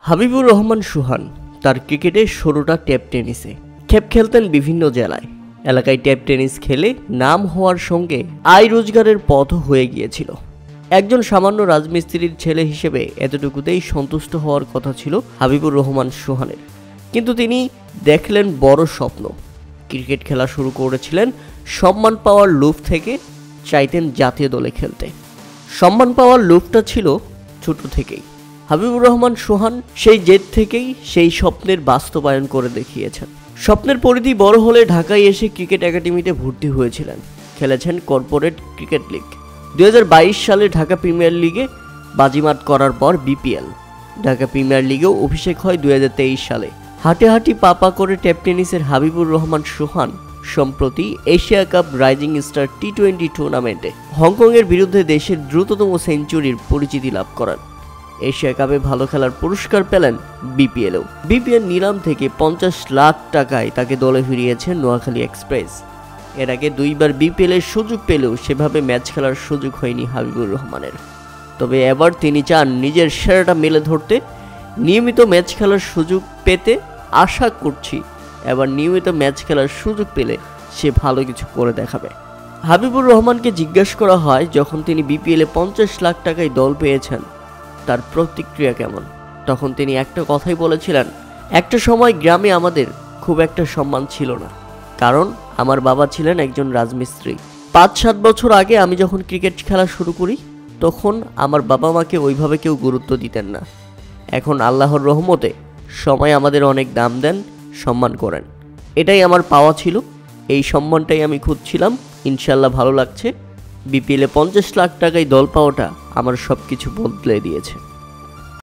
হাবিবুর রহমান সোহান তার ক্রিকেটের শুরুটা টেপ টেনিসে। খেপ খেলতেন বিভিন্ন জেলায়। এলাকায় টেপ টেনিস খেলে নাম হওয়ার সঙ্গে আয় রোজগারের পথও হয়ে গিয়েছিল। একজন সামান্য রাজমিস্ত্রির ছেলে হিসেবে এতটুকুতেই সন্তুষ্ট হওয়ার কথা ছিল হাবিবুর রহমান সোহানের। কিন্তু তিনি দেখলেন বড় স্বপ্ন। ক্রিকেট খেলা শুরু করেছিলেন সম্মান পাওয়ার লোভ থেকে, চাইতেন জাতীয় দলে খেলতে। সম্মান পাওয়ার লোভটা ছিল ছোট থেকেই। হাবিবুর রহমান সোহান সেই জেদ থেকেই সেই স্বপ্নের বাস্তবায়ন করে দেখিয়েছেন। স্বপ্নের পরিধি বড় হলে ঢাকায় এসে ক্রিকেট একাডেমিতে ভর্তি হয়েছিলেন। খেলেছেন কর্পোরেট ক্রিকেট লিগ। 2022 সালে ঢাকা প্রিমিয়ার লিগে বাজিমাত করার পর বিপিএল, ঢাকা প্রিমিয়ার লিগেও অভিষেক হয় 2023 সালে। হাঁটি পাপা করে টেপ টেনিসের হাবিবুর রহমান সোহান সম্প্রতি Asia cup rising star T20 টুর্নামেন্টে হংকংয়ের বিরুদ্ধে দেশের দ্রুততম সেঞ্চুরির পরিচিতি লাভ করেন। এশিয়া কাপে ভালো খেলার পুরস্কার পেলেন বিপিএলও। বিপিএল নিলাম থেকে 50 লাখ টাকায় তাকে দলে ফিরিয়েছেন নোয়াখালী এক্সপ্রেস। এর আগে দুইবার বিপিএলের সুযোগ পেলেও সেভাবে ম্যাচ খেলার সুযোগ হয়নি হাবিবুর রহমানের। তবে এবার তিনি চান নিজের সেরাটা মেলে ধরতে, নিয়মিত ম্যাচ খেলার সুযোগ পেতে। আশা করছি এবার নিয়মিত ম্যাচ খেলার সুযোগ পেলে সে ভালো কিছু করে দেখাবে। হাবিবুর রহমানকে জিজ্ঞাসা করা হয় যখন তিনি বিপিএলে 50 লাখ টাকায় দল পেয়েছেন তার প্রতিক্রিয়া কেমন, তখন তিনি একটা কথাই বলেছিলেন, একটা সময় গ্রামে আমাদের খুব একটা সম্মান ছিল না, কারণ আমার বাবা ছিলেন একজন রাজমিস্ত্রি। 5-7 বছর আগে আমি যখন ক্রিকেট খেলা শুরু করি তখন আমার বাবা মাকে ওইভাবে কেউ গুরুত্ব দিতেন না। এখন আল্লাহর রহমতে সবাই আমাদের অনেক দাম দেন, সম্মান করেন। এটাই আমার পাওয়া ছিল, এই সম্মানটাই আমি খুঁজছিলাম। ইনশাল্লাহ ভালো লাগছে। বিপিএলে 50 লাখ টাকায় দল পাওয়াটা আমার সব কিছু বদলে দিয়েছে।